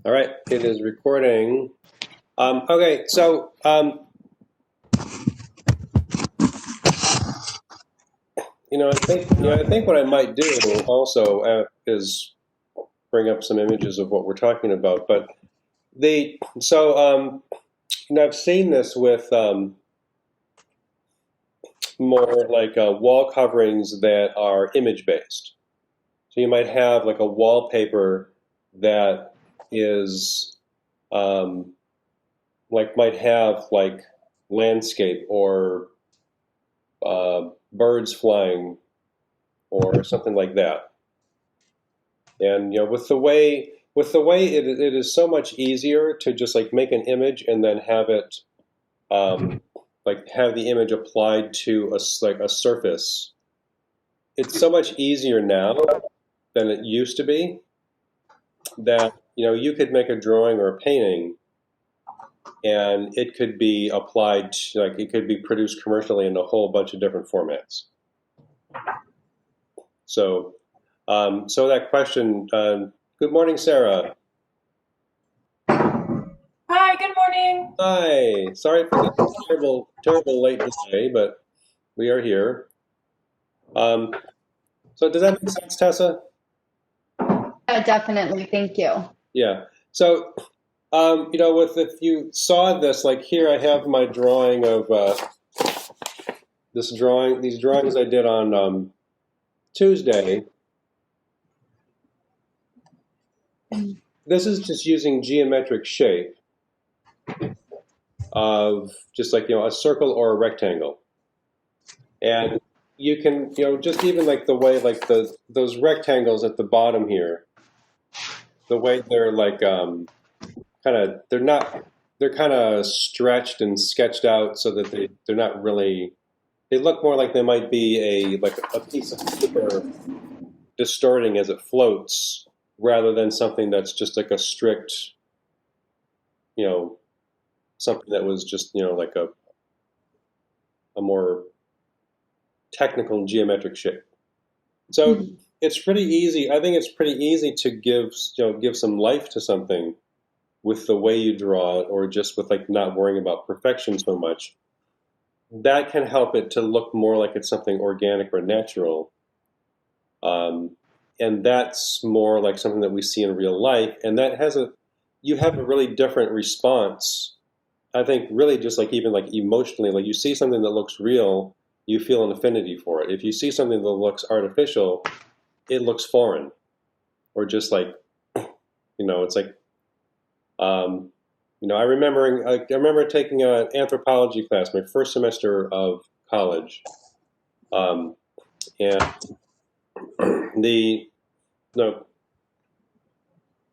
All right, it is recording. Okay, so I think what I might do also is bring up some images of what we're talking about. But the so I've seen this with more like wall coverings that are image based. So you might have like a wallpaper that is um, like might have like landscape or birds flying or something like that. And with the way it is so much easier to just like make an image and then have it like have the image applied to like a surface. It's so much easier now than it used to be that you could make a drawing or a painting and it could be applied to, like it could be produced commercially in a whole bunch of different formats. So so that question, good morning, Sarah. Hi, good morning. Hi. Sorry for the terrible late delay, but we are here. Um, so does that make sense, Tessa? Definitely. Thank you. Yeah. So, with if you saw this, like here, I have my drawing of these drawings I did on Tuesday. This is just using geometric shape of just like a circle or a rectangle. And you can, just even like the way like those rectangles at the bottom here, the way they're like kind of they're kind of stretched and sketched out so that they're not really, they look more like they might be like a piece of paper distorting as it floats rather than something that's just like a strict, you know, something that was just, like a more technical geometric shape. So it's pretty easy. I think it's pretty easy to give some life to something with the way you draw it, or just with like not worrying about perfection so much. That can help it to look more like it's something organic or natural. Um, and that's more like something that we see in real life. And that you have a really different response. I think really just like even like emotionally, like you see something that looks real, you feel an affinity for it. If you see something that looks artificial, it looks foreign, or just like, it's like, I remember taking an anthropology class, my first semester of college, um, and the no,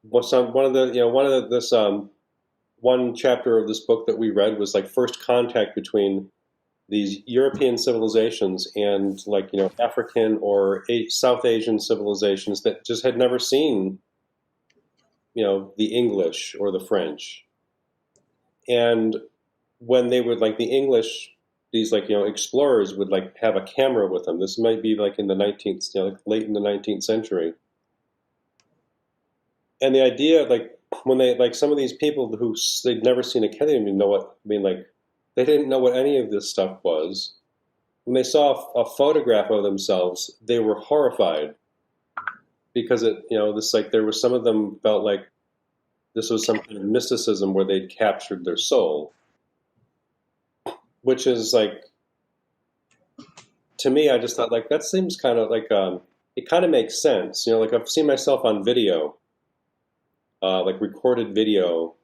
one of the one of the, this one chapter of this book that we read was like first contact between these European civilizations and like African or South Asian civilizations that just had never seen the English or the French. And when they would like the English, these like explorers would like have a camera with them. This might be like in the 19th, like late in the 19th century. And the idea, like when they like some of these people who they'd never seen a cat, they didn't even know what I mean. Like they didn't know what any of this stuff was. When they saw a photograph of themselves, they were horrified because this like there was some of them felt like this was some kind of mysticism where they'd captured their soul, which is like, to me, I just thought like that seems kind of like it kind of makes sense. Like I've seen myself on video, like recorded video,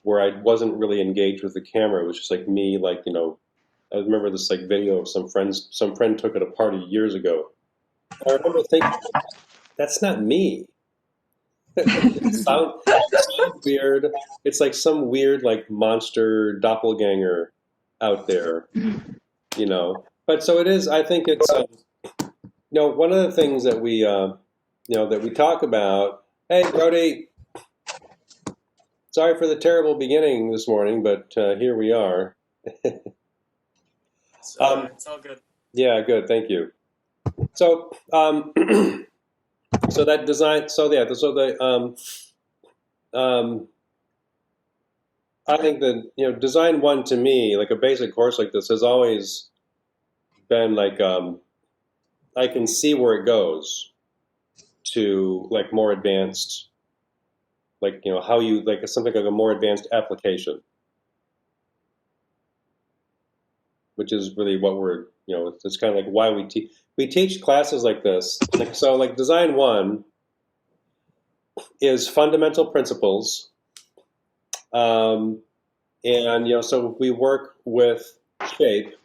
where I wasn't really engaged with the camera. It was just like me, like I remember this like video of some friend took at a party years ago. I remember thinking, that's not me. It sounds weird. It's like some weird like monster doppelganger out there, But so it is. I think it's one of the things that we talk about. Hey, Brody. Sorry for the terrible beginning this morning, but here we are. It's all good. Yeah, good. Thank you. So, so that design. So yeah. So the I think that, design one to me, like a basic course like this, has always been like I can see where it goes to like more advanced, like how you like something like a more advanced application, which is really what we're it's kind of like why we teach classes like this. Like, so like design one is fundamental principles, um, and so we work with shape,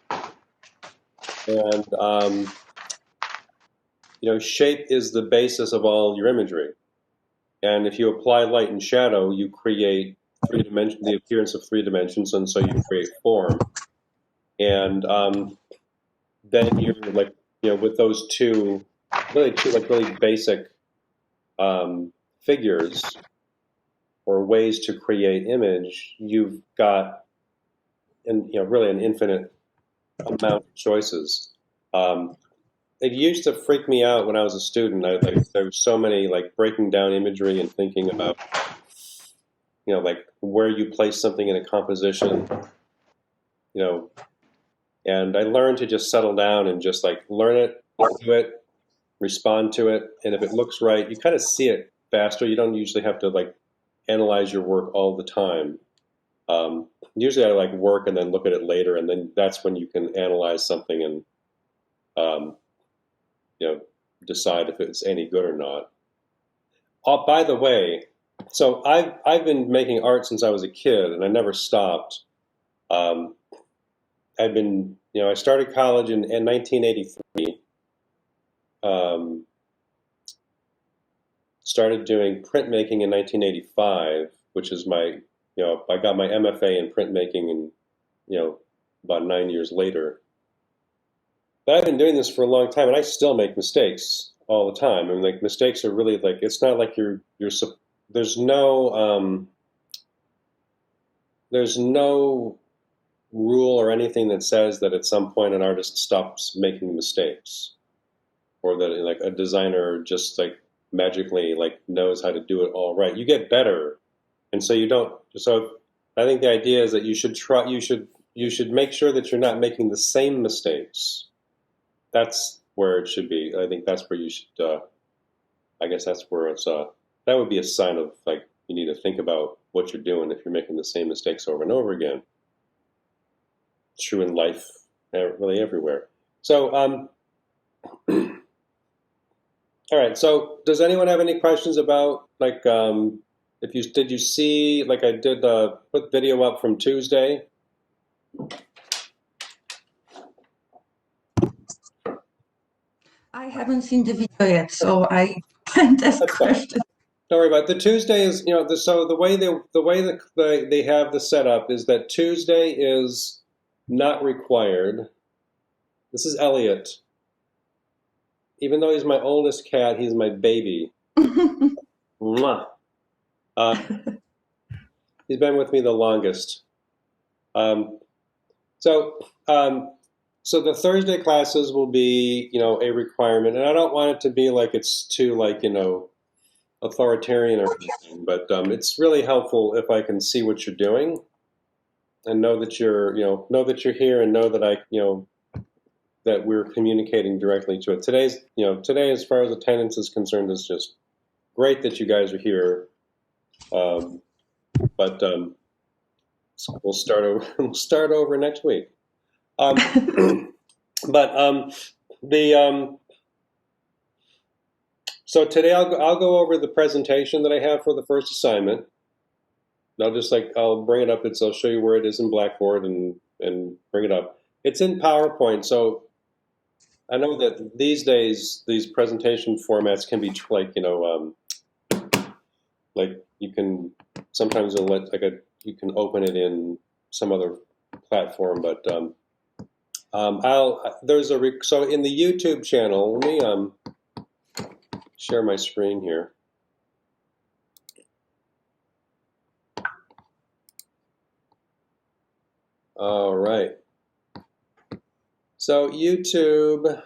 and shape is the basis of all your imagery. And if you apply light and shadow, you create the appearance of three dimensions, and so you create form. And then you're like, with those two really basic figures or ways to create image, you've got really an infinite amount of choices. It used to freak me out when I was a student. There were so many like breaking down imagery and thinking about like where you place something in a composition, and I learned to just settle down and just like learn it, do it, respond to it, and if it looks right, you kind of see it faster. You don't usually have to like analyze your work all the time. Usually, I like work and then look at it later, and then that's when you can analyze something and um, decide if it's any good or not. Oh, by the way, so I've been making art since I was a kid, and I never stopped. Um, I've been, I started college in 1983. Started doing printmaking in 1985, which is my, I got my MFA in printmaking, and about 9 years later. But I've been doing this for a long time, and I still make mistakes all the time. I mean, like mistakes are really like it's not like there's no rule or anything that says that at some point an artist stops making mistakes, or that like a designer just like magically like knows how to do it all right. You get better, and so you don't. So I think the idea is that you should try. You should make sure that you're not making the same mistakes. That's where it should be. I think that's where you should. I guess that's where it's. That would be a sign of like you need to think about what you're doing if you're making the same mistakes over and over again. It's true in life, really everywhere. So, all right. So, does anyone have any questions about like if you did you see like I did put video up from Tuesday? I haven't seen the video yet, so I can't ask That's fine. questions. Don't worry about it. The Tuesday is, so the way they have the setup is that Tuesday is not required. This is Elliot. Even though he's my oldest cat, he's my baby. Mwah. He's been with me the longest. So the Thursday classes will be, a requirement, and I don't want it to be like it's too like, authoritarian or anything, but it's really helpful if I can see what you're doing and know that you're here and know that that we're communicating directly to it. Today, as far as attendance is concerned, is just great that you guys are here. But we'll start over. We'll start over next week. So today I'll go over the presentation that I have for the first assignment. I'll bring it up. I'll show you where it is in Blackboard and bring it up. It's in PowerPoint, so I know that these days these presentation formats can be like you can sometimes you can open it in some other platform, but so in the YouTube channel. Let me share my screen here. All right. So YouTube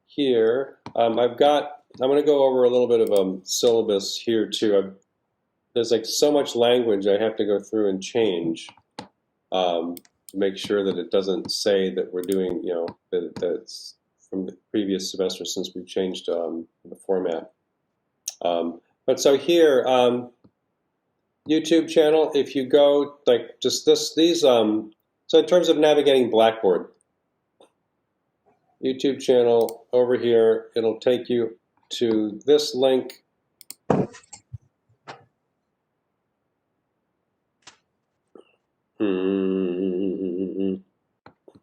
here, I'm going to go over a little bit of syllabus here too. there's like so much language I have to go through and change to make sure that it doesn't say that we're doing, you know, that that's from the previous semester since we've changed the format. But so here, YouTube channel, if you go like just these, so in terms of navigating Blackboard, YouTube channel over here, it'll take you to this link.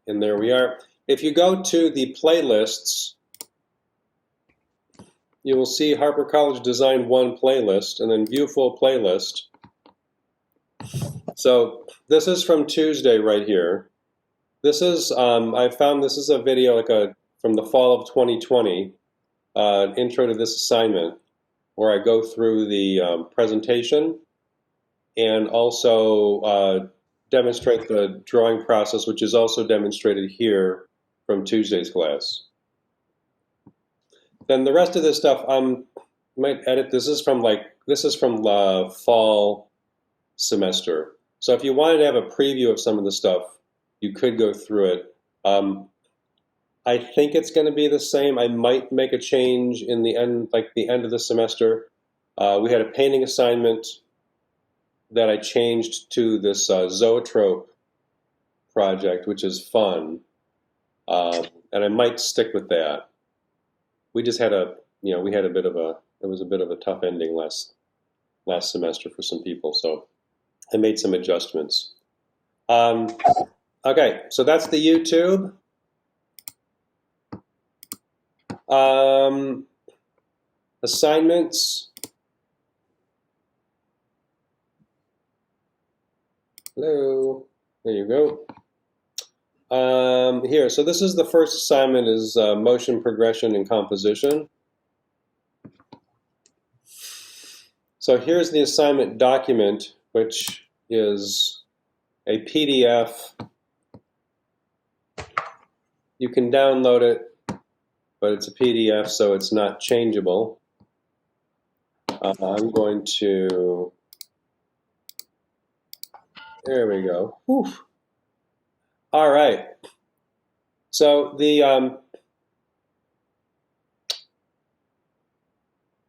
And there we are. If you go to the playlists, you will see Harper College Design 1 playlist and then view full playlist. So this is from Tuesday right here. This is, I found this is a video like from the fall of 2020, intro to this assignment, where I go through the presentation and also demonstrate the drawing process, which is also demonstrated here from Tuesday's class. Then the rest of this stuff I might edit. This is from fall semester. So if you wanted to have a preview of some of the stuff, you could go through it. I think it's going to be the same. I might make a change in the end, like the end of the semester. We had a painting assignment that I changed to this zoetrope project, which is fun, and I might stick with that. We just had it was a bit of a tough ending last semester for some people, so I made some adjustments. Okay, so that's the YouTube. Assignments. Hello, there you go. Here, so this is the first assignment is motion progression and composition. So here's the assignment document, which is a PDF. You can download it, but it's a PDF, so it's not changeable. I'm going to, there we go. Whew. All right. So the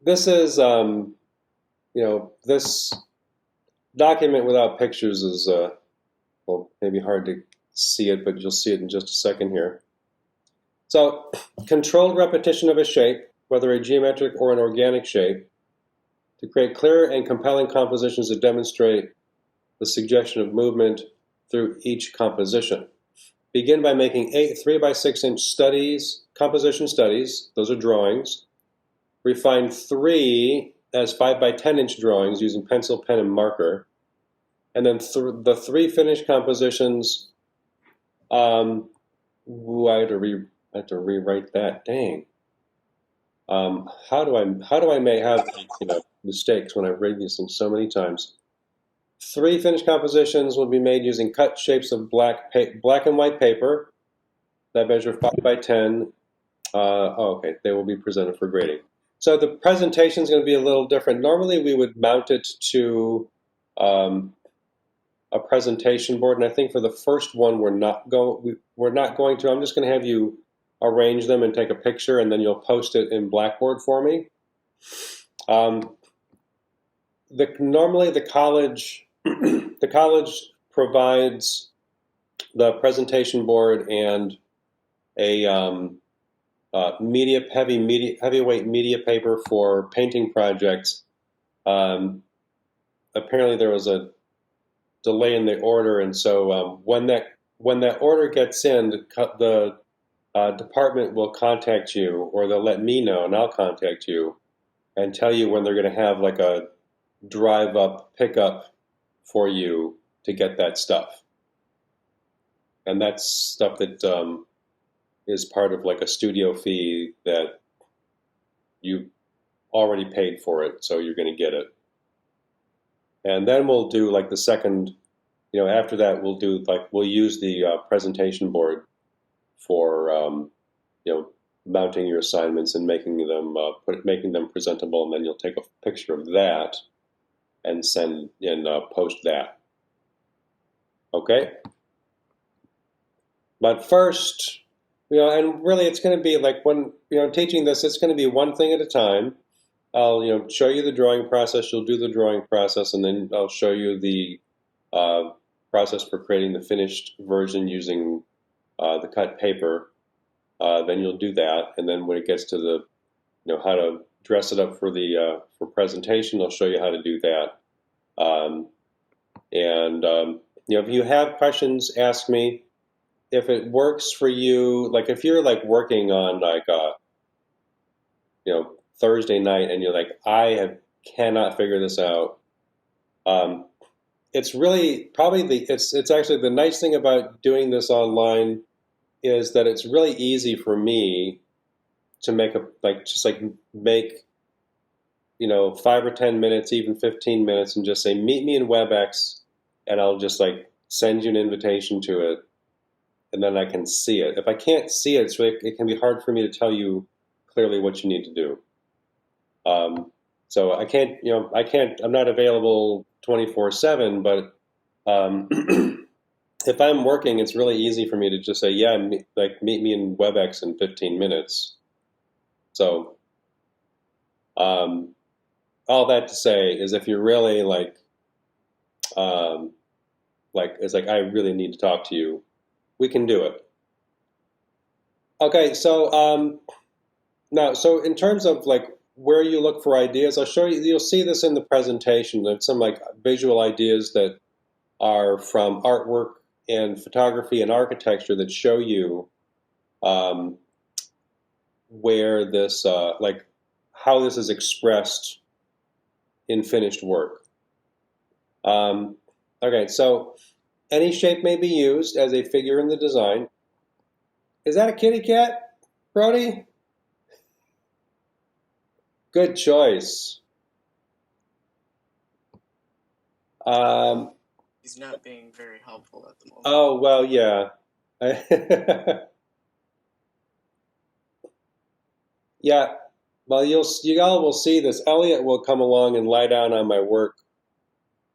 this is this document without pictures is well, maybe hard to see it, but you'll see it in just a second here. So controlled repetition of a shape, whether a geometric or an organic shape, to create clear and compelling compositions that demonstrate the suggestion of movement through each composition. Begin by making 8 3x6-inch studies, composition studies, those are drawings. Refine 3 as 5x10-inch drawings using pencil, pen, and marker. And then the 3 finished compositions, I had to rewrite that, dang. How do I have mistakes when I've read these things so many times? 3 finished compositions will be made using cut shapes of black and white paper that measure 5x10. Okay, they will be presented for grading. So the presentation is going to be a little different. Normally we would mount it to a presentation board, and I think for the first one we're not going to. I'm just going to have you arrange them and take a picture, and then you'll post it in Blackboard for me. Normally the college provides the presentation board and a heavyweight media paper for painting projects. Apparently there was a delay in the order, and so when that order gets in, the department will contact you, or they'll let me know, and I'll contact you and tell you when they're going to have like a drive-up pickup for you to get that stuff. And that's stuff that is part of like a studio fee that you already paid for it, so you're going to get it. And then we'll do like the second, after that we'll use the presentation board for mounting your assignments and making them presentable, and then you'll take a picture of that. and send and post that. Okay. But first, and really, it's going to be like when teaching this, it's going to be one thing at a time. I'll show you the drawing process. You'll do the drawing process, and then I'll show you the process for creating the finished version using the cut paper. Then you'll do that, and then when it gets to the how to dress it up for the for presentation, I'll show you how to do that. If you have questions, ask me. If it works for you, like if you're like working on like Thursday night and you're like, cannot figure this out. It's really probably it's actually the nice thing about doing this online is that it's really easy for me to make make 5 or 10 minutes, even 15 minutes, and just say meet me in WebEx, and I'll just like send you an invitation to it, and then I can see it. If I can't see it, it can be hard for me to tell you clearly what you need to do. So I can't, I'm not available 24/7, but if I'm working, it's really easy for me to just say, meet me in WebEx in 15 minutes. So all that to say is if you're really it's like, I really need to talk to you, we can do it. Okay, so now, so in terms of like where you look for ideas, I'll show you, you'll see this in the presentation. There's some like visual ideas that are from artwork and photography and architecture that show you where this, like how this is expressed in finished work. Okay, so any shape may be used as a figure in the design. Is that a kitty cat, Brody? Good choice. He's not being very helpful at the moment. Oh, well, yeah. Yeah, well, you all will see this. Elliot will come along and lie down on my work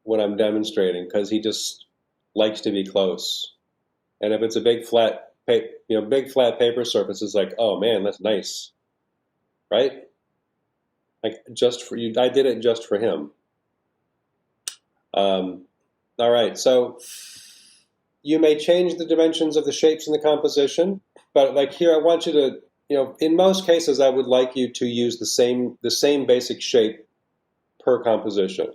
when I'm demonstrating because he just likes to be close. And if it's a big flat paper surface, it's like, oh man, that's nice, right? Like just for you, I did it just for him. All right, so you may change the dimensions of the shapes in the composition, but like here, I want you to, in most cases, I would like you to use the same basic shape per composition.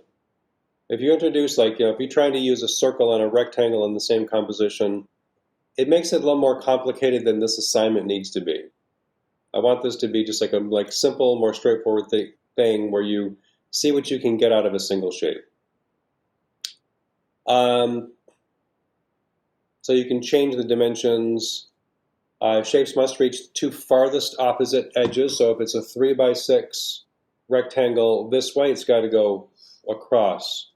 If you introduce if you're trying to use a circle and a rectangle in the same composition, it makes it a little more complicated than this assignment needs to be. I want this to be just like a simple, more straightforward thing where you see what you can get out of a single shape. So you can change the dimensions. Shapes must reach the two farthest opposite edges. So if it's a 3x6 rectangle this way, it's got to go across.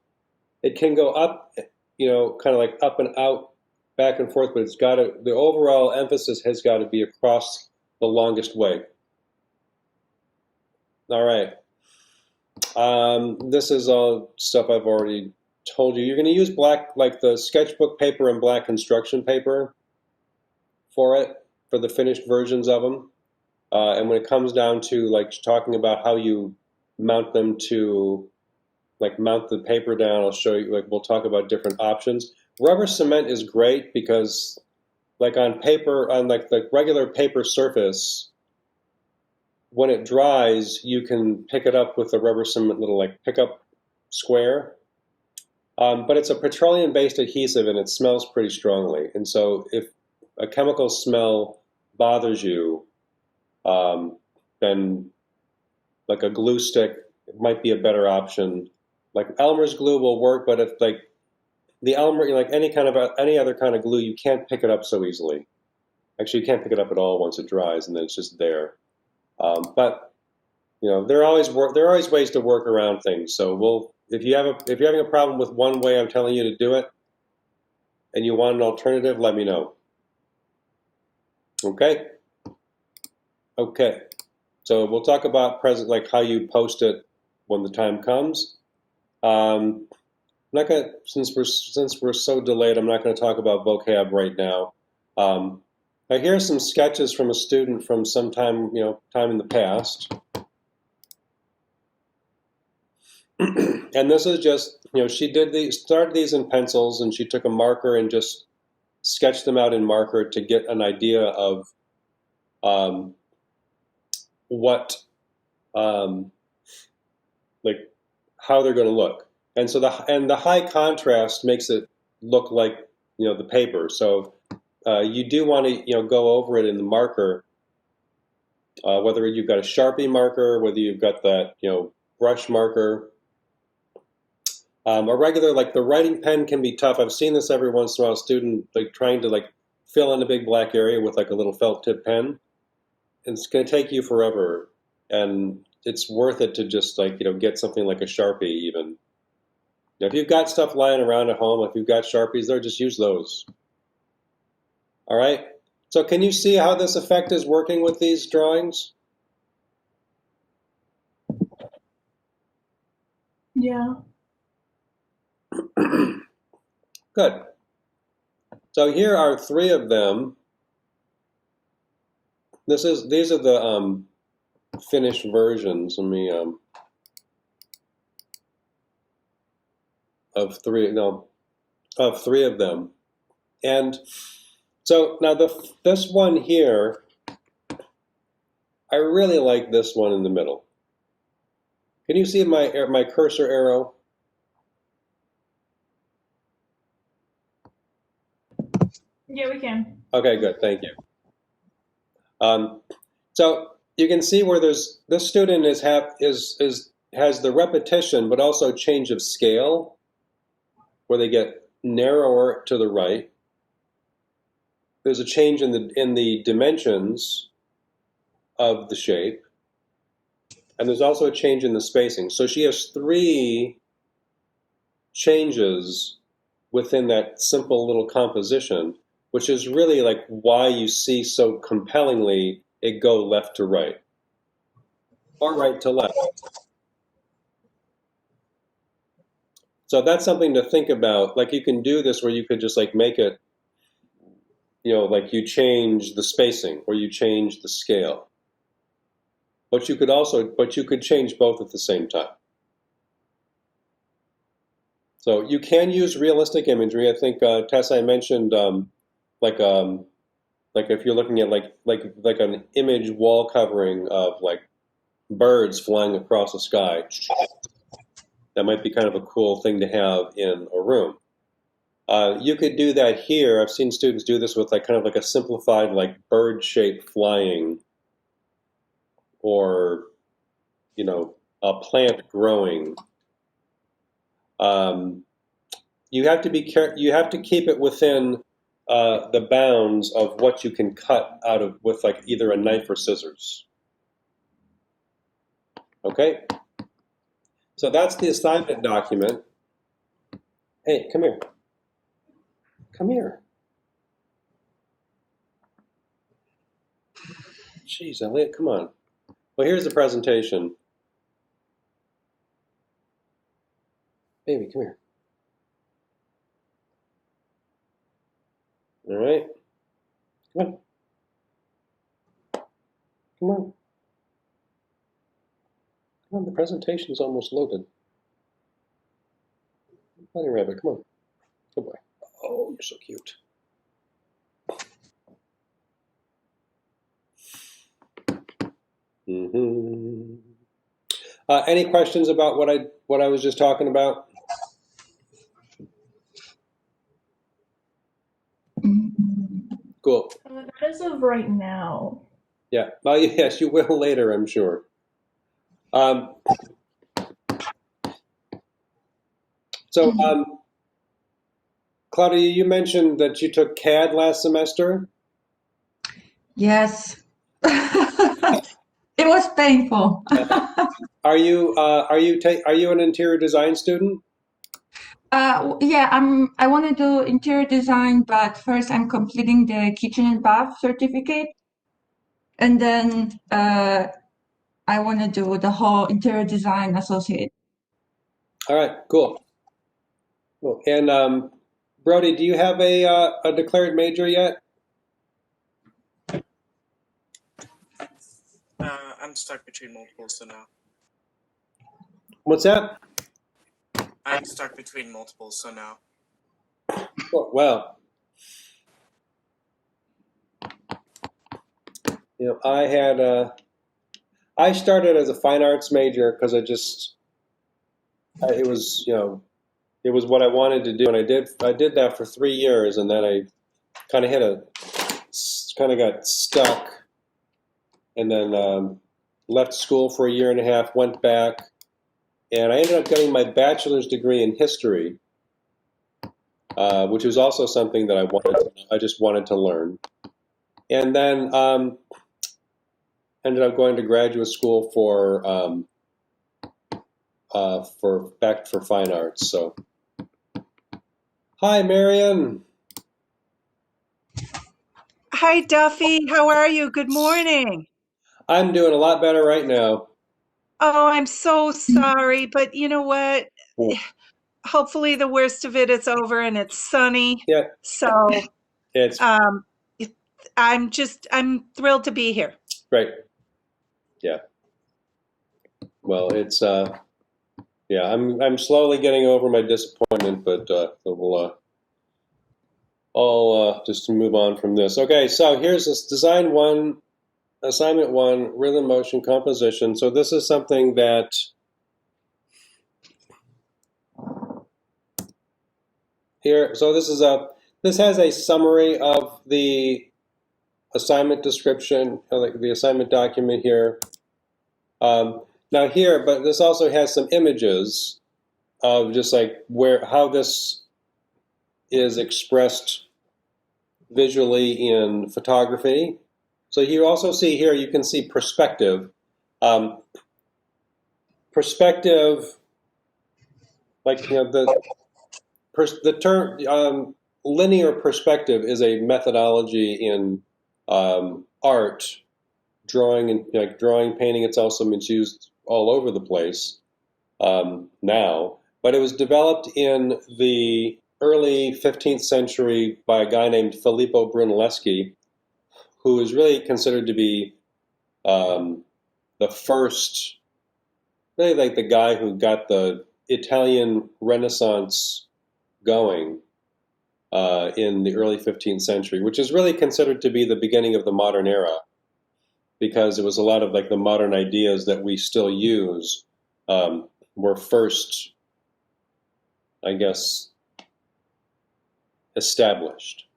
It can go up, kind of like up and out, back and forth, but the overall emphasis has got to be across the longest way. All right. This is all stuff I've already told you. You're going to use black, like the sketchbook paper and black construction paper for the finished versions of them. And when it comes down to talking about how you mount them to mount the paper down, I'll show you, we'll talk about different options. Rubber cement is great because on paper, on the regular paper surface, when it dries, you can pick it up with the rubber cement little pickup square. But it's a petroleum-based adhesive and it smells pretty strongly. And so if a chemical smell bothers you, then a glue stick might be a better option. Elmer's glue will work, but if the Elmer, any other kind of glue, you can't pick it up so easily. Actually, you can't pick it up at all once it dries, and then it's just there. But there are always ways to work around things. So if you're having a problem with one way I'm telling you to do it, and you want an alternative, let me know. Okay. Okay. So we'll talk about how you post it when the time comes. I'm not gonna since we're so delayed. I'm not going to talk about vocab right now. Now here are some sketches from a student from some time, time in the past. And this is just, she started these in pencils, and she took a marker and just sketched them out in marker to get an idea of what, like how they're going to look. And so the high contrast makes it look like, the paper. So you do want to, go over it in the marker, whether you've got a Sharpie marker, whether you've got that, brush marker. A regular, like the writing pen can be tough. I've seen this every once in a while, a student like trying to like fill in a big black area with like a little felt tip pen. And it's going to take you forever. And it's worth it to just like, get something like a Sharpie even. Now, if you've got stuff lying around at home, if you've got Sharpies there, just use those. All right. So can you see how this effect is working with these drawings? Yeah. Good. So here are 3 of them. These are the finished versions. Let me of 3 of them. And so now this one here, I really like this one in the middle. Can you see my cursor arrow? Yeah, we can. Okay, good, thank you. So you can see where this student has the repetition, but also change of scale, where they get narrower to the right. There's a change in the dimensions of the shape, and there's also a change in the spacing. So she has 3 changes within that simple little composition, which is really like why you see so compellingly it go left to right, or right to left. So that's something to think about. Like you can do this where you could just like make it, like you change the spacing or you change the scale. But you could change both at the same time. So you can use realistic imagery. I think Tessa, I mentioned like if you're looking at like an image wall covering of like birds flying across the sky, that might be kind of a cool thing to have in a room. You could do that here. I've seen students do this with like kind of like a simplified like bird shape flying, or a plant growing. You have to you have to keep it within the bounds of what you can cut out of with like either a knife or scissors. Okay? So that's the assignment document. Hey, come here. Come here. Jeez, Elliot, come on. Well, here's the presentation. Baby, come here. All right. Come on. Come on. Come on, the presentation's almost loaded. Bunny rabbit, come on. Good boy. Oh, you're so cute. Any questions about what I was just talking about? Cool. As of right now. Yeah. Well, yes, you will later, I'm sure. So, Claudia, you mentioned that you took CAD last semester. Yes. It was painful. Are you an interior design student? Yeah, I want to do interior design, but first I'm completing the kitchen and bath certificate, and then I want to do the whole interior design associate. All right, cool. Cool. And Brody, do you have a declared major yet? I'm stuck between multiples, so no. What's that? I'm stuck between multiples, so no. Oh, wow. You know, I started as a fine arts major because it was, you know, it was what I wanted to do, and I did that for 3 years, and then I kind of got stuck, and then left school for a year and a half, went back, and I ended up getting my bachelor's degree in history, which was also something that I just wanted to learn, and then ended up going to graduate school for fine arts. So, hi, Marion. Hi, Duffy. How are you? Good morning. I'm doing a lot better right now. Oh, I'm so sorry, but you know what? Cool. Hopefully the worst of it is over and it's sunny. Yeah, So, it's um, I'm thrilled to be here. great. Yeah. Well, it's yeah. I'm slowly getting over my disappointment, but I'll just move on from this. Okay, so here's this design one, assignment one, rhythm, motion, composition. So this is something that here. So this has a summary of the assignment description, like the assignment document here. Now here, but this also has some images of just like how this is expressed visually in photography. So you also see here, you can see perspective. Perspective, like, you know, the term linear perspective is a methodology in art, drawing, and like drawing, painting. It's also been used all over the place now, but it was developed in the early 15th century by a guy named Filippo Brunelleschi, who is really considered to be the first, really like the guy who got the Italian Renaissance going in the early 15th century, which is really considered to be the beginning of the modern era, because it was a lot of like the modern ideas that we still use were first, I guess, established.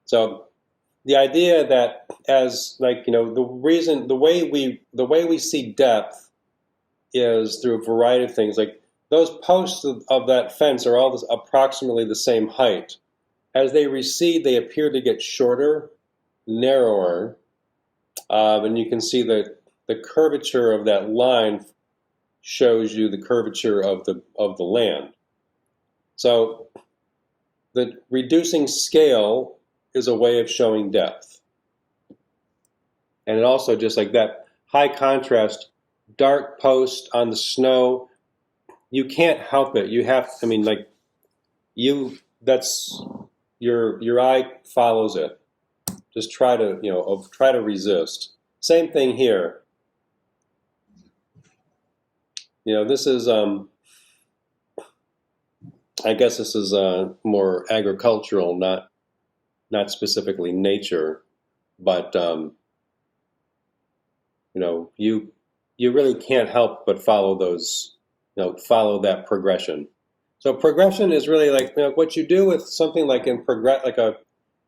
So the idea that as like, you know, the way we see depth is through a variety of things. Like those posts of that fence are all approximately the same height. As they recede, they appear to get shorter, narrower, and you can see that the curvature of that line shows you the curvature of the land. So the reducing scale is a way of showing depth. And it also, just like that high contrast, dark post on the snow, you can't help it. You have, I mean, like that's your eye follows it. Just try to, you know, try to resist. Same thing here. You know, this is, I guess this is more agricultural, not specifically nature, but you know, you really can't help but follow those, you know, follow that progression. So progression is really like, you know, what you do with something like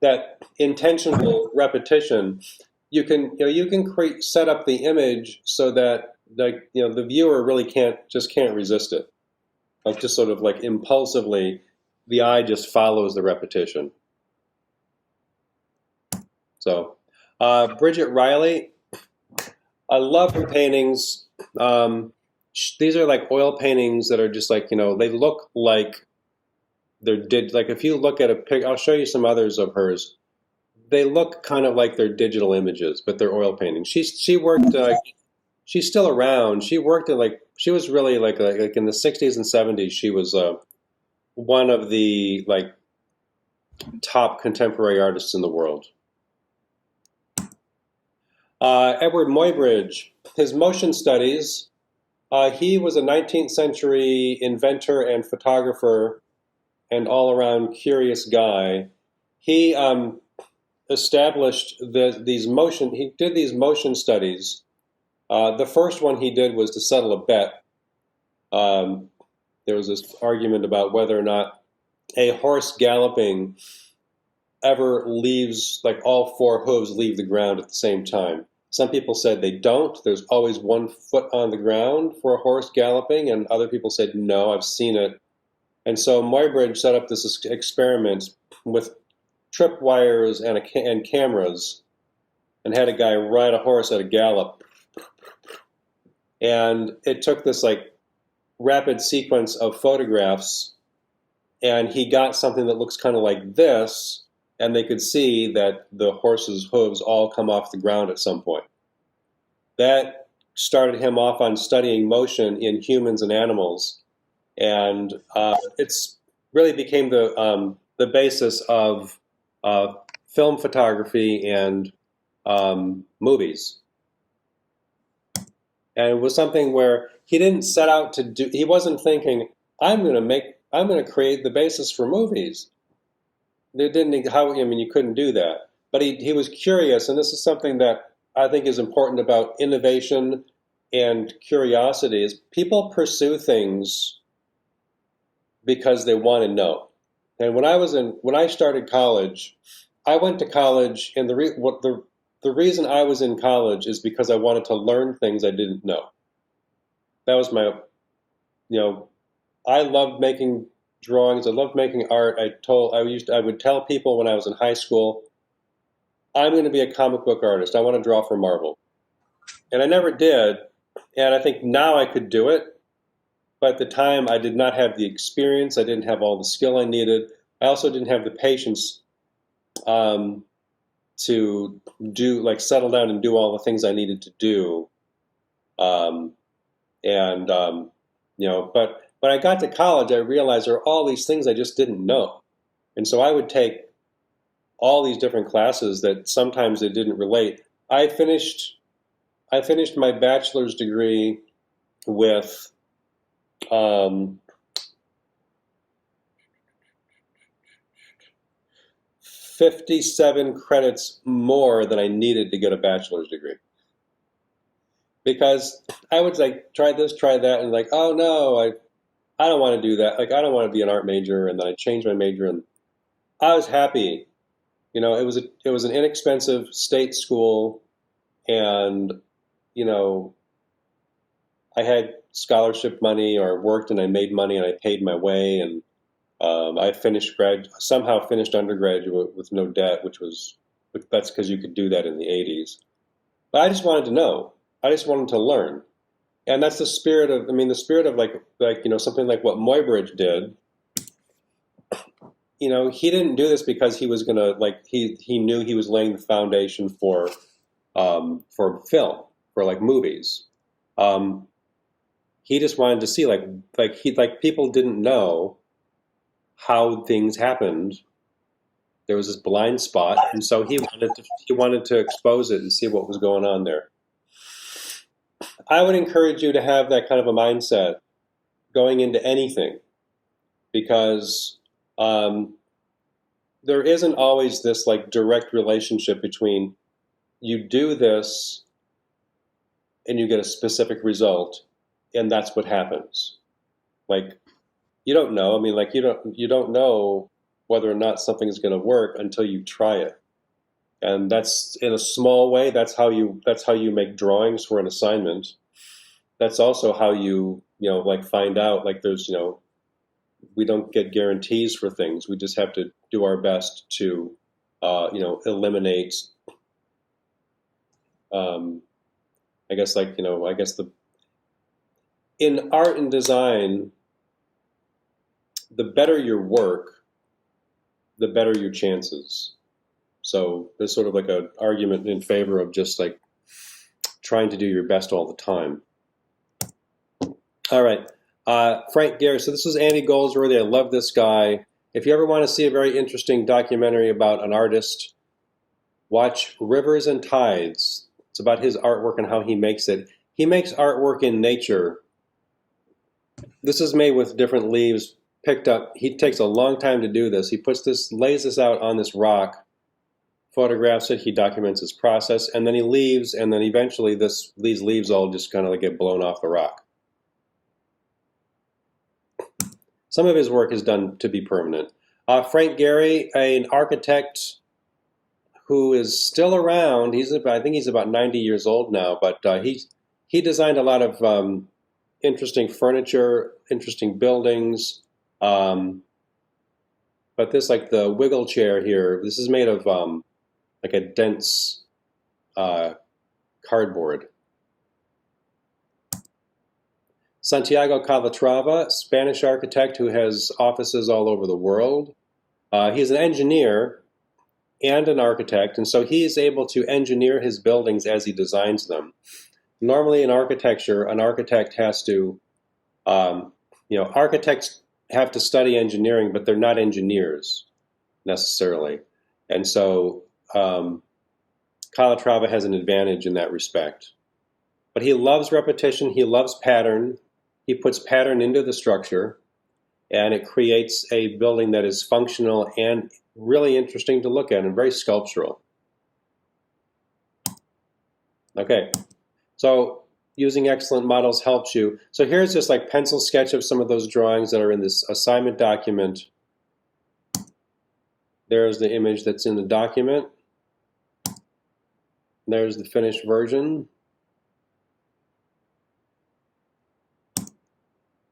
that intentional repetition. You can set up the image so that, like, you know, the viewer really can't resist it. Like, just sort of like impulsively, the eye just follows the repetition. So, Bridget Riley, I love her paintings. These are like oil paintings that are just like, you know, they look like like if you look at a pic, I'll show you some others of hers. They look kind of like they're digital images, but they're oil paintings. She worked she's still around. She worked in she was really like in the 60s and 70s. She was one of the like top contemporary artists in the world. Edward Muybridge, his motion studies. He was a 19th century inventor and photographer and all-around curious guy. He established these motion. He did these motion studies. The first one he did was to settle a bet. There was this argument about whether or not a horse galloping ever leaves, like all four hooves leave the ground at the same time. Some people said they don't. There's always one foot on the ground for a horse galloping, and other people said, no, I've seen it. And so Muybridge set up this experiment with tripwires and cameras and had a guy ride a horse at a gallop. And it took this like rapid sequence of photographs, and he got something that looks kind of like this, and they could see that the horse's hooves all come off the ground at some point. That started him off on studying motion in humans and animals, and it's really became the basis of film photography and movies. And it was something where he didn't set out to do. He wasn't thinking, I'm going to create the basis for movies. You couldn't do that. But he was curious, and this is something that I think is important about innovation and curiosity, is people pursue things because they want to know. And when I started college, I went to college, and the reason I was in college is because I wanted to learn things I didn't know. That was my, I loved making drawings. I loved making art. I would tell people when I was in high school, I'm going to be a comic book artist. I want to draw for Marvel. And I never did. And I think now I could do it. But at the time, I did not have the experience. I didn't have all the skill I needed. I also didn't have the patience to settle down and do all the things I needed to do. But when I got to college, I realized there are all these things I just didn't know. And so I would take all these different classes that sometimes they didn't relate. I finished my bachelor's degree with 57 credits more than I needed to get a bachelor's degree. Because I would try this, try that, and oh no, I don't want to do that. I don't want to be an art major, and then I changed my major, and I was happy. It was an inexpensive state school, and I had scholarship money, or worked and I made money and I paid my way, and I somehow finished undergraduate with no debt, that's because you could do that in the 80s. But I just wanted to know. I just wanted to learn. And that's the spirit of something like what Muybridge did. He didn't do this because he was gonna he knew he was laying the foundation for film, for movies. He just wanted to see people didn't know how things happened. There was this blind spot, and so he wanted to expose it and see what was going on there. I would encourage you to have that kind of a mindset going into anything, because there isn't always this direct relationship between you do this and you get a specific result, and that's what happens. You don't know. You don't know whether or not something is going to work until you try it. And that's, in a small way, that's how you make drawings for an assignment. That's also how you find out, there's, we don't get guarantees for things. We just have to do our best to, eliminate, in art and design, the better your work, the better your chances. So there's sort of an argument in favor of just trying to do your best all the time. All right, Frank Gehry. So this is Andy Goldsworthy. I love this guy. If you ever want to see a very interesting documentary about an artist, watch Rivers and Tides. It's about his artwork and how he makes it. He makes artwork in nature. This is made with different leaves picked up. He takes a long time to do this. He lays this out on this rock, photographs it, he documents his process, and then he leaves, and then eventually these leaves all just kind of like get blown off the rock. Some of his work is done to be permanent. Frank Gehry, an architect who is still around. I think he's about 90 years old now, but he designed a lot of interesting furniture, interesting buildings. But this, like the wiggle chair here, this is made of like a dense cardboard. Santiago Calatrava, Spanish architect who has offices all over the world. He's an engineer and an architect, and so he's able to engineer his buildings as he designs them. Normally in architecture, an architect has to, architects have to study engineering, but they're not engineers necessarily. And so Calatrava has an advantage in that respect. But he loves repetition, he loves pattern. He puts pattern into the structure, and it creates a building that is functional and really interesting to look at and very sculptural. Okay, so using excellent models helps you. So here's just like pencil sketch of some of those drawings that are in this assignment document. There's the image that's in the document. There's the finished version.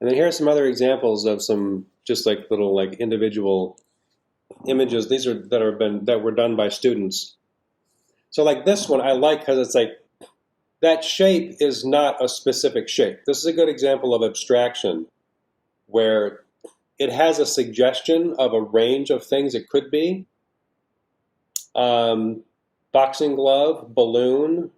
And then here's some other examples of some just like little like individual images. These are that were done by students. So like this one I like because it's like that shape is not a specific shape. This is a good example of abstraction where it has a suggestion of a range of things it could be. Boxing glove, balloon.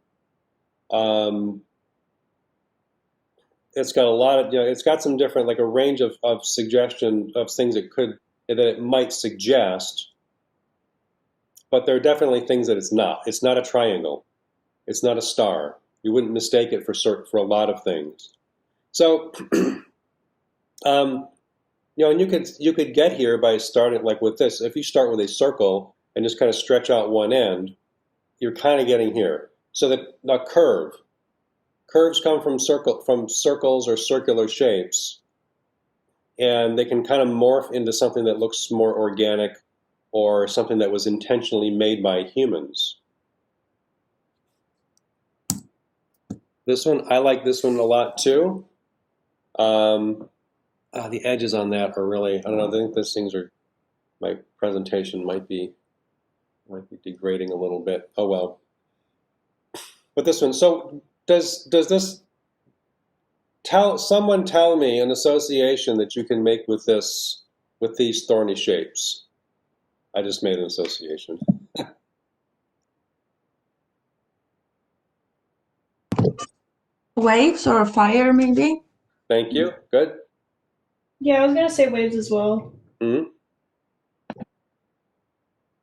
It's got a lot of, it's got some different, like a range of suggestion of things that it might suggest, but there are definitely things that it's not. It's not a triangle. It's not a star. You wouldn't mistake it for a lot of things. So, and you could get here by starting like with this. If you start with a circle and just kind of stretch out one end, you're kind of getting here. So that a curve. Curves come from circles or circular shapes, and they can kind of morph into something that looks more organic or something that was intentionally made by humans. This one, I like this one a lot too. The edges on that are really, I don't know, I think those things are, my presentation might be degrading a little bit. Oh well. But this one, so does this someone tell me an association that you can make with these thorny shapes? I just made an association. Waves or fire, maybe? Thank you. Good. Yeah, I was gonna say waves as well. Mm-hmm.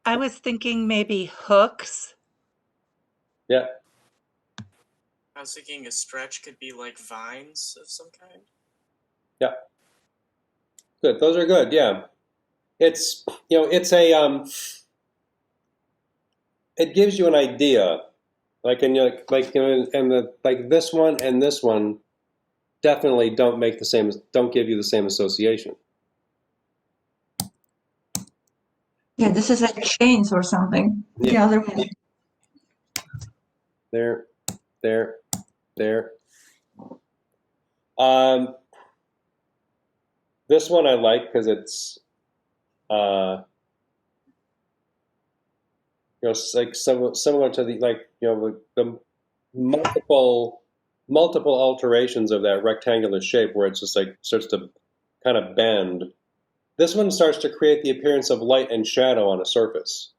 I was thinking maybe hooks. Yeah. I was thinking a stretch could be like vines of some kind. Yeah. Good. Those are good. Yeah. It's it's a it gives you an idea, like and this one and this one definitely don't give you the same association. Yeah, this is like chains or something. The Yeah. other one. There. This one I like because it's, it's like similar to the multiple alterations of that rectangular shape where it's just like starts to kind of bend. This one starts to create the appearance of light and shadow on a surface.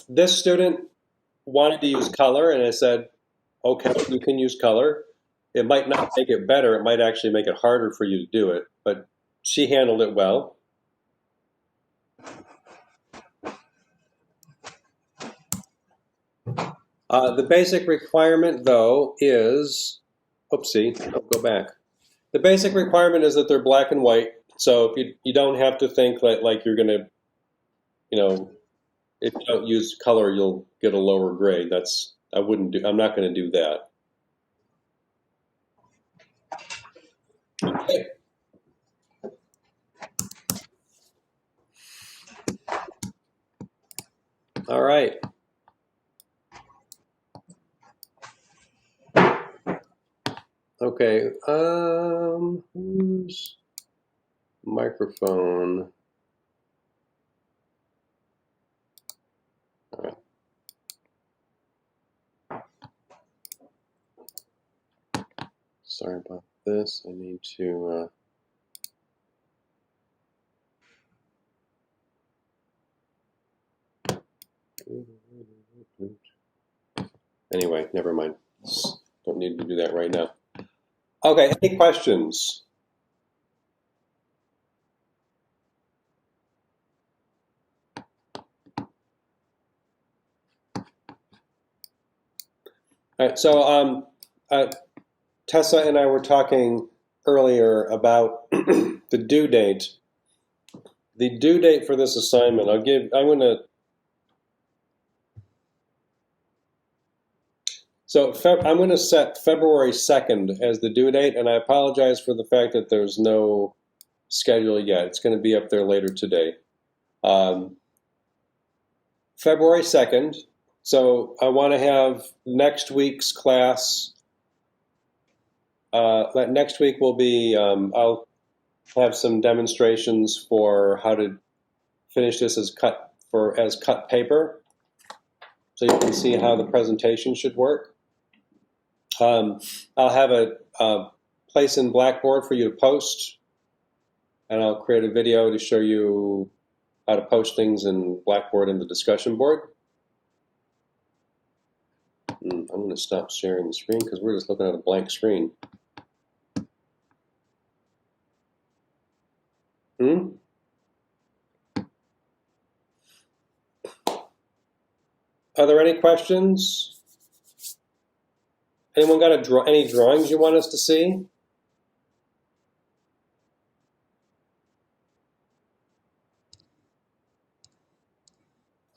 this student wanted to use color, and I said, okay, you can use color. It might not make it better. It might actually make it harder for you to do it, but she handled it well. The basic requirement, though, is, oopsie, I'll go back. The basic requirement is that they're black and white. So if you don't have to think that like you're going to, if you don't use color, you'll get a lower grade. I'm not going to do that. Okay. All right. Okay. Who's microphone? All right. Sorry about this. I need to. Anyway, never mind. Don't need to do that right now. Okay, any questions? All right, so Tessa and I were talking earlier about the due date. The due date for this assignment, I'm going to. So I'm going to set February 2nd as the due date, and I apologize for the fact that there's no schedule yet. It's going to be up there later today. February 2nd. So I want to have next week's class. Next week will be, I'll have some demonstrations for how to finish this as cut paper. So you can see how the presentation should work. I'll have a place in Blackboard for you to post, and I'll create a video to show you how to post things in Blackboard in the discussion board. I'm going to stop sharing the screen because we're just looking at a blank screen. Are there any questions? Anyone got any drawings you want us to see?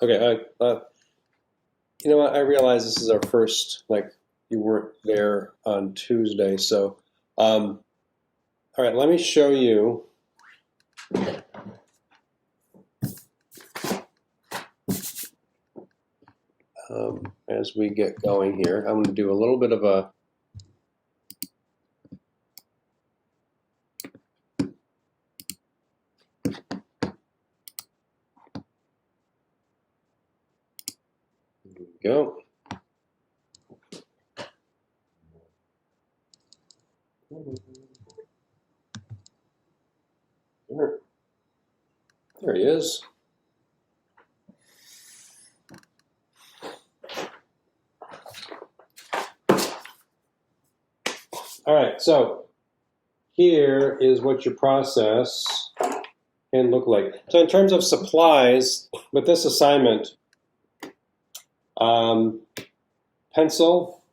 Okay, you know what? I realize this is our first, you weren't there on Tuesday, so, all right, let me show you. As we get going here, I'm going to do a little bit of a go. There he is. All right, so here is what your process can look like. So in terms of supplies, with this assignment, pencil,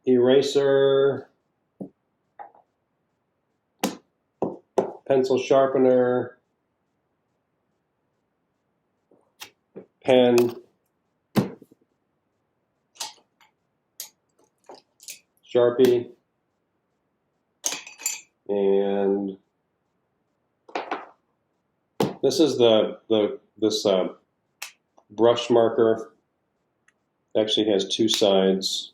eraser, pencil sharpener, pen, Sharpie, and this is this brush marker. It actually has two sides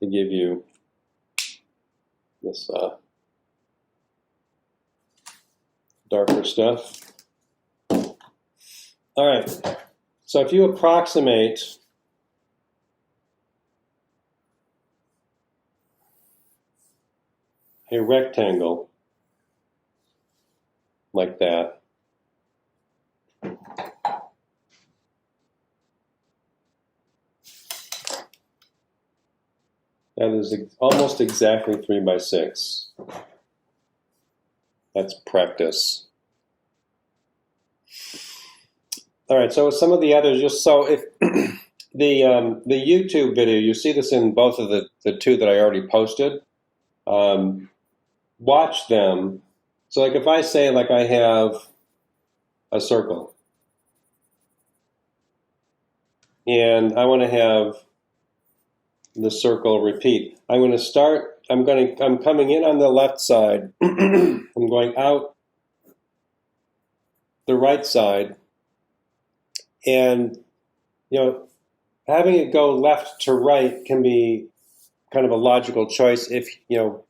to give you this darker stuff. All right, so if you approximate a rectangle like that, That is almost exactly 3 by 6. That's practice. All right, so some of the others, just so if the YouTube video, you see this in both of the two that I already posted. Watch them. So like if I say like I have a circle and I want to have the circle repeat, I'm going to start, I'm coming in on the left side. I'm going out the right side, and having it go left to right can be kind of a logical choice if you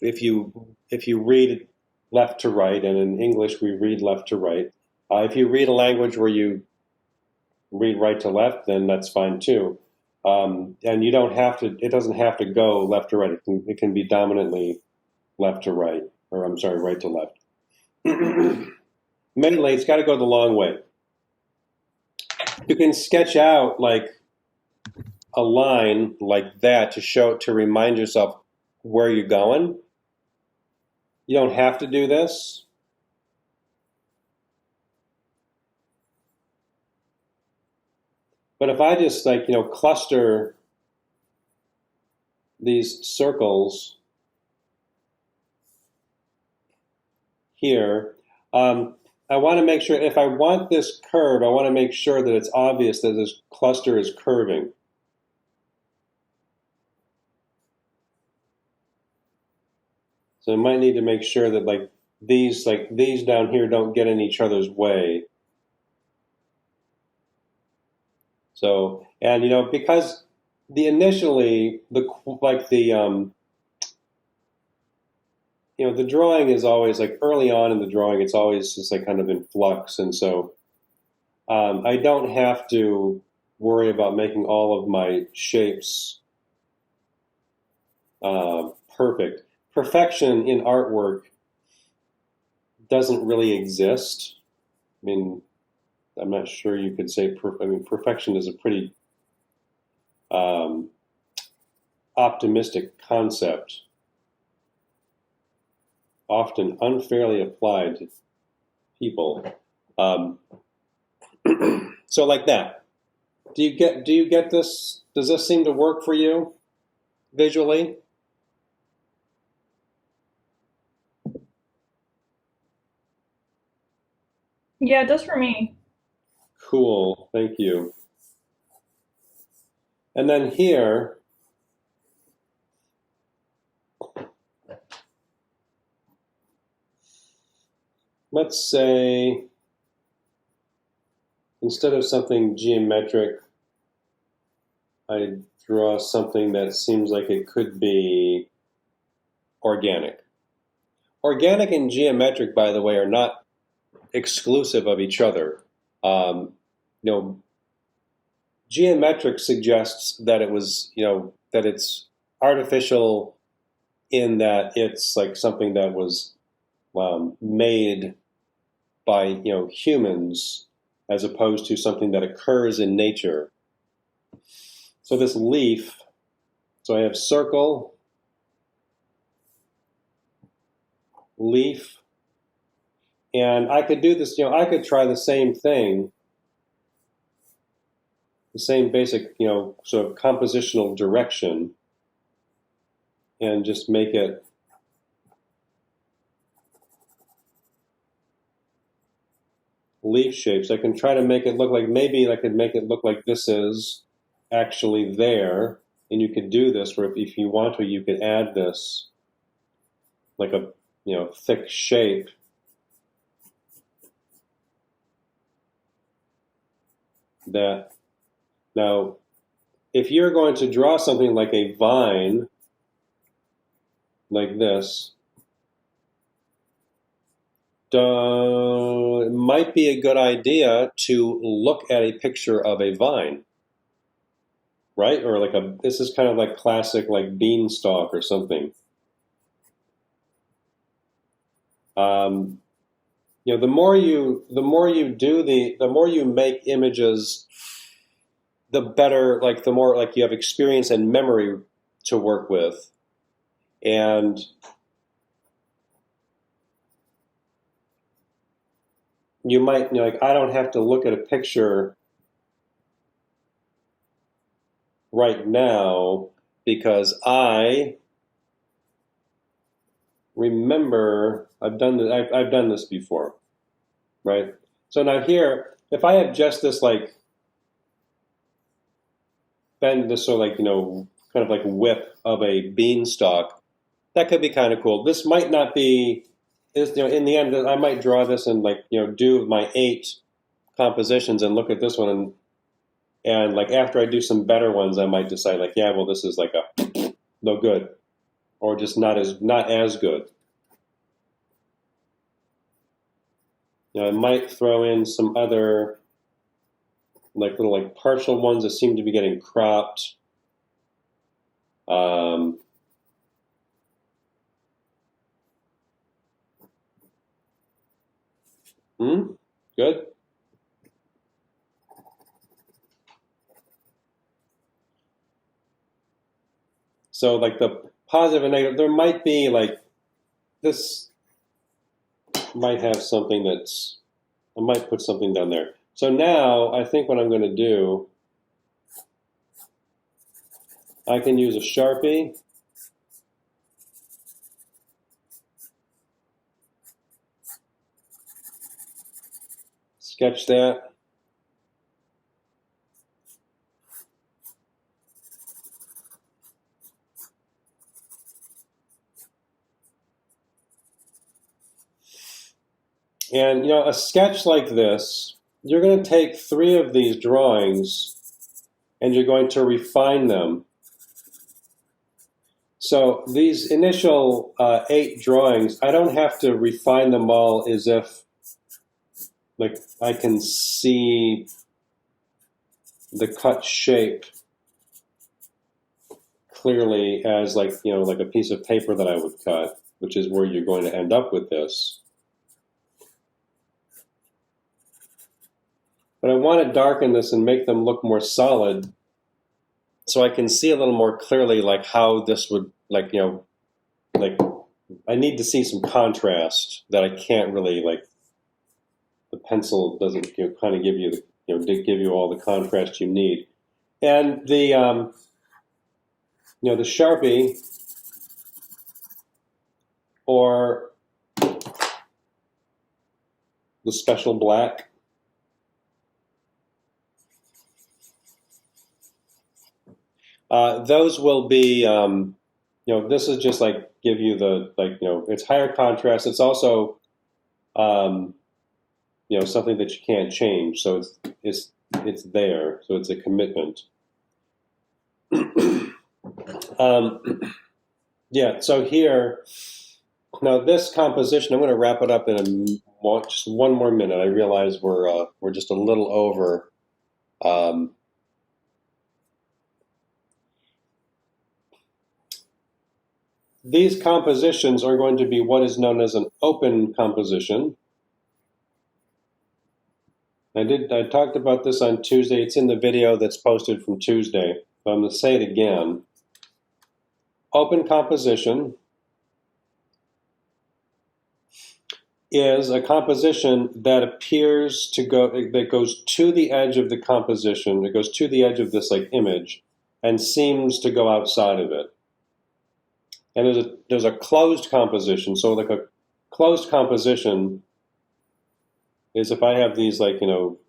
read left to right, and in English we read left to right. If you read a language where you read right to left, then that's fine too. And you don't have to. It doesn't have to go left to right. It can be dominantly left to right, or I'm sorry, right to left. Mainly, it's got to go the long way. You can sketch out like a line like that to remind yourself where you're going. You don't have to do this. But if I just cluster these circles here, I want to make sure, if I want this curve, I want to make sure that it's obvious that this cluster is curving. So I might need to make sure that these down here don't get in each other's way. So, and because the drawing is always early on in the drawing, it's always just kind of in flux, and so I don't have to worry about making all of my shapes perfect. Perfection in artwork doesn't really exist. I mean, I'm not sure you could say. Perfection is a pretty optimistic concept, often unfairly applied to people. So like that. Do you get this? Does this seem to work for you visually? Yeah, it does for me. Cool, thank you. And then here, let's say, instead of something geometric, I draw something that seems like it could be organic. Organic and geometric, by the way, are not exclusive of each other. Geometric suggests that it was, that it's artificial in that it's something that was made by, humans, as opposed to something that occurs in nature. So this leaf, so I have circle, leaf, and I could do this, I could try the same thing, the same basic, sort of compositional direction, and just make it leaf shapes. I can try to make it look like, maybe I could make it look like this is actually there, and you could do this where if you want to, you could add this like a, thick shape. That now, if you're going to draw something like a vine, like this, it might be a good idea to look at a picture of a vine, right? Or this is kind of like classic, like beanstalk or something. The more you make images, the better, the more you have experience and memory to work with. And you might, like, I don't have to look at a picture right now because I remember I've done this before, right? So now here, if I have just this like bend, this sort of like, kind of like whip of a beanstalk, that could be kind of cool. This might not be, in the end, I might draw this and like, do my 8 compositions and look at this one and like after I do some better ones, I might decide like, yeah, well, this is like a no good, or just not as good. I might throw in some other like little like partial ones that seem to be getting cropped. Good. So like the positive and negative, there might be like, this might have something I might put something down there. So now I think what I'm going to do, I can use a Sharpie. Sketch that. And a sketch like this, you're going to take 3 of these drawings and you're going to refine them. So these initial 8 drawings, I don't have to refine them all as if like I can see the cut shape clearly as like, like a piece of paper that I would cut, which is where you're going to end up with this. But I want to darken this and make them look more solid so I can see a little more clearly like how this would, like, like I need to see some contrast that I can't really, like, the pencil doesn't kind of give you, give you all the contrast you need. And the, the Sharpie or the special black, those will be, this is just like give you the, like, it's higher contrast. It's also, something that you can't change. So it's there. So it's a commitment. Yeah. So here, now this composition, I'm going to wrap it up in just 1 more minute. I realize we're just a little over. These compositions are going to be what is known as an open composition. I talked about this on Tuesday. It's in the video that's posted from Tuesday. But I'm going to say it again. Open composition is a composition that appears to that goes to the edge of the composition. It goes to the edge of this like image and seems to go outside of it. And there's a closed composition. So like a closed composition is if I have these like,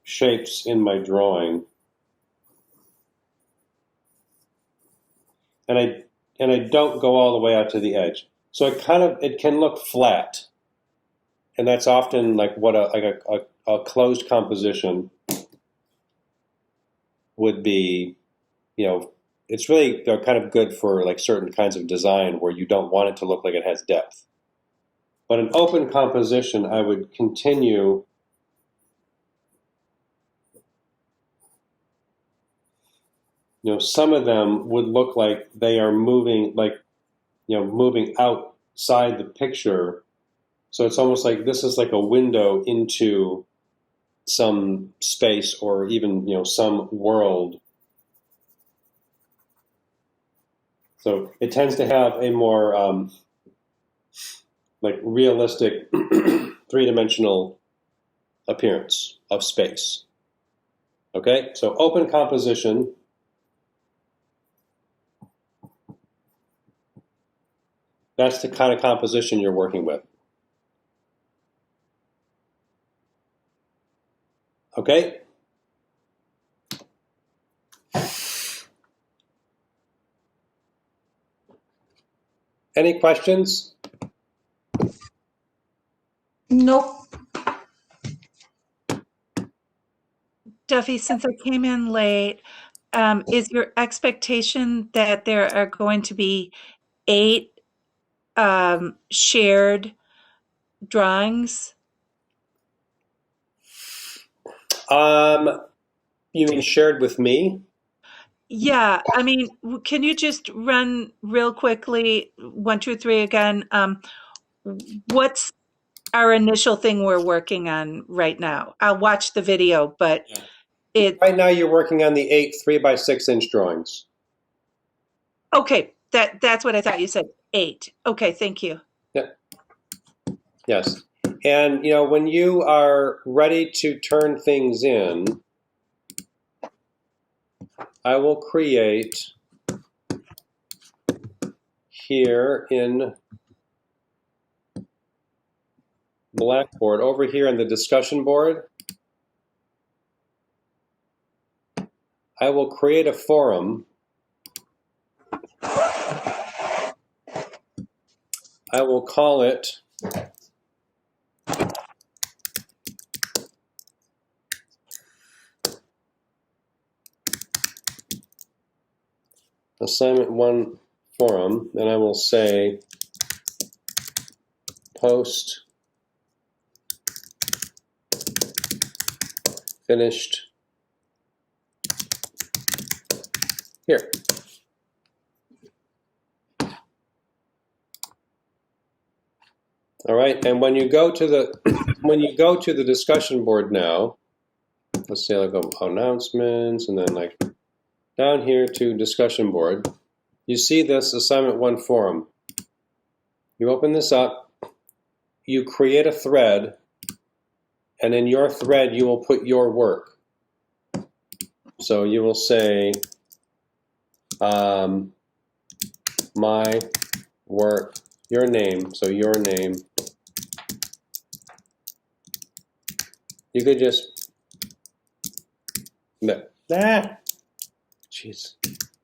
shapes in my drawing and I don't go all the way out to the edge. So it can look flat. And that's often like what a closed composition would be, it's really kind of good for like certain kinds of design where you don't want it to look like it has depth. But an open composition, I would continue some of them would look like they are moving, like, moving outside the picture. So it's almost like this is like a window into some space or even, some world. So it tends to have a more like realistic three-dimensional appearance of space. Okay, so open composition. That's the kind of composition you're working with. Okay? Any questions? Nope. Duffy, since I came in late, is your expectation that there are going to be 8 shared drawings? You mean shared with me? Yeah, I mean, can you just run real quickly, 1, 2, 3 again? What's our initial thing we're working on right now? I'll watch the video, but Right now you're working on the 8 3x6-inch drawings. okay, that's what I thought you said. 8. Okay, thank you. Yes. And, you know, when you are ready to turn things in, I will create here in Blackboard, over here in the discussion board, I will create a forum. I will call it Assignment 1 forum, and I will say post finished here. All right, and when you go to the discussion board now, let's say I'll go announcements and then like down here to discussion board, you see this assignment 1 forum. You open this up, you create a thread, and in your thread you will put your work. So you will say my work, your name, so your name. You could just, jeez,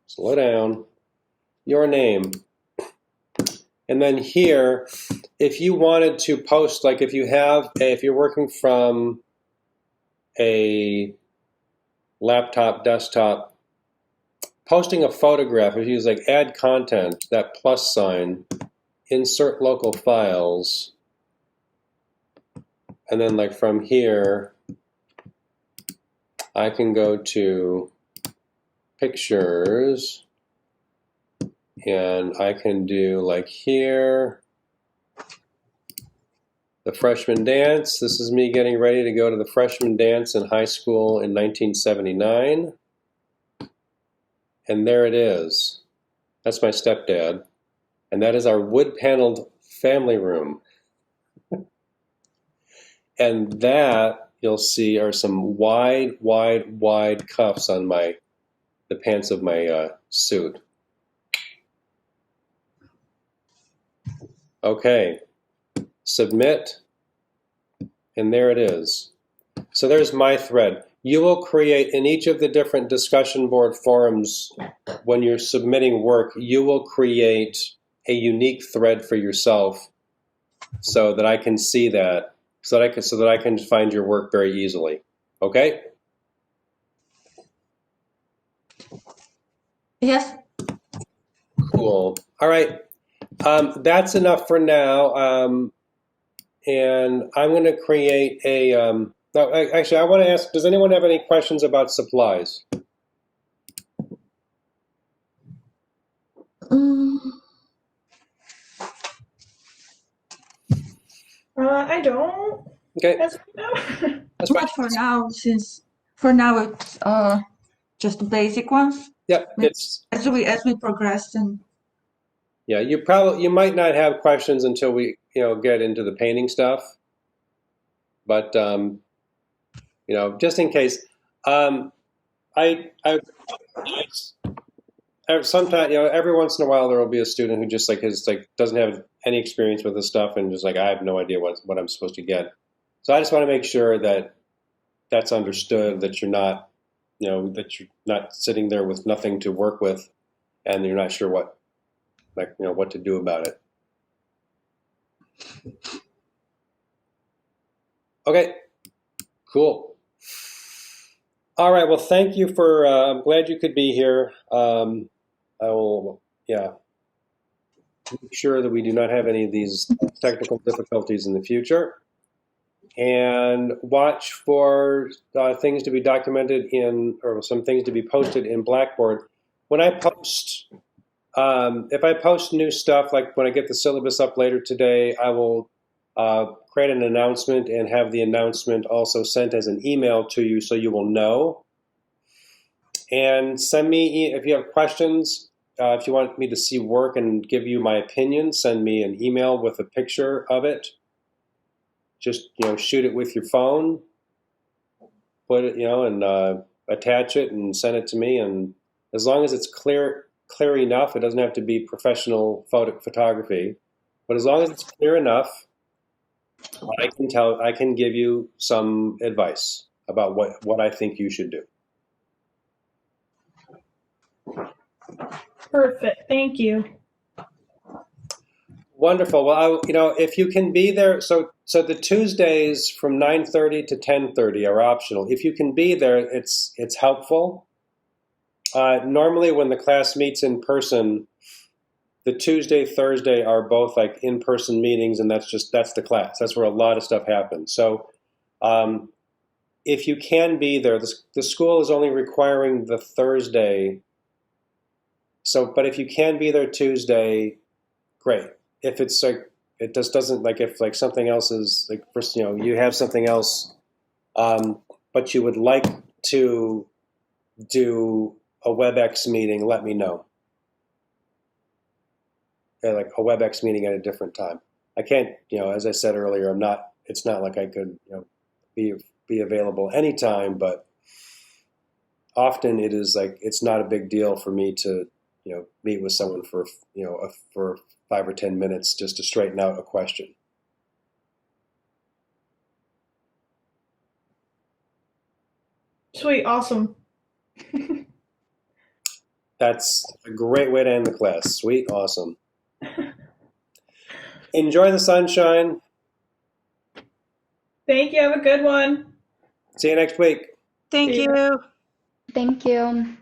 slow down, your name. And then here, if you wanted to post, like if you're working from a laptop, desktop, posting a photograph, if you use like add content, that plus sign, insert local files, and then like from here, I can go to pictures, and I can do like here, the freshman dance. This is me getting ready to go to the freshman dance in high school in 1979. And there it is. That's my stepdad. And that is our wood-paneled family room. And that, you'll see, are some wide cuffs on the pants of my suit. Okay, submit, and there it is. So there's my thread. You will create in each of the different discussion board forums, when you're submitting work, you will create a unique thread for yourself so that I can see that, so that I can find your work very easily. Okay? Yes. Cool. All right. That's enough for now. And I'm going to create a... no, actually, I want to ask, does anyone have any questions about supplies? I don't. Okay. As of now. That's fine. Not for now, since for now it's just the basic ones. Yep. It's As we progress, and Yeah, you might not have questions until we get into the painting stuff, but just in case, I sometimes every once in a while there will be a student who just doesn't have any experience with this stuff and just like I have no idea what I'm supposed to get. So I just want to make sure that that's understood, that you're not sitting there with nothing to work with and you're not sure what to do about it. Okay, cool. All right, well, thank you I'm glad you could be here. I will, make sure that we do not have any of these technical difficulties in the future. And watch for things to be documented or some things to be posted in Blackboard. When I post, if I post new stuff, like when I get the syllabus up later today, I will create an announcement and have the announcement also sent as an email to you so you will know. And send me, if you have questions, if you want me to see work and give you my opinion, send me an email with a picture of it. Just, shoot it with your phone, put it, and attach it and send it to me. And as long as it's clear enough, it doesn't have to be professional photography, but as long as it's clear enough, I can give you some advice about what I think you should do. Perfect. Thank you. Wonderful. Well, if you can be there, so the Tuesdays from 9:30 to 10:30 are optional. If you can be there, it's helpful. Normally, when the class meets in person, the Tuesday, Thursday are both like in-person meetings, and that's the class. That's where a lot of stuff happens. So, if you can be there, the school is only requiring the Thursday. So, but if you can be there Tuesday, great. If it's like it just doesn't if something else is you have something else, but you would like to do a WebEx meeting, let me know. Like a WebEx meeting at a different time. I can't, as I said earlier, it's not like I could, be available anytime, but often it is it's not a big deal for me to, meet with someone for 5 or 10 minutes just to straighten out a question. Sweet. Awesome. That's a great way to end the class. Sweet. Awesome. Enjoy the sunshine. Thank you. Have a good one. See you next week. Thank Yeah. you. Thank you.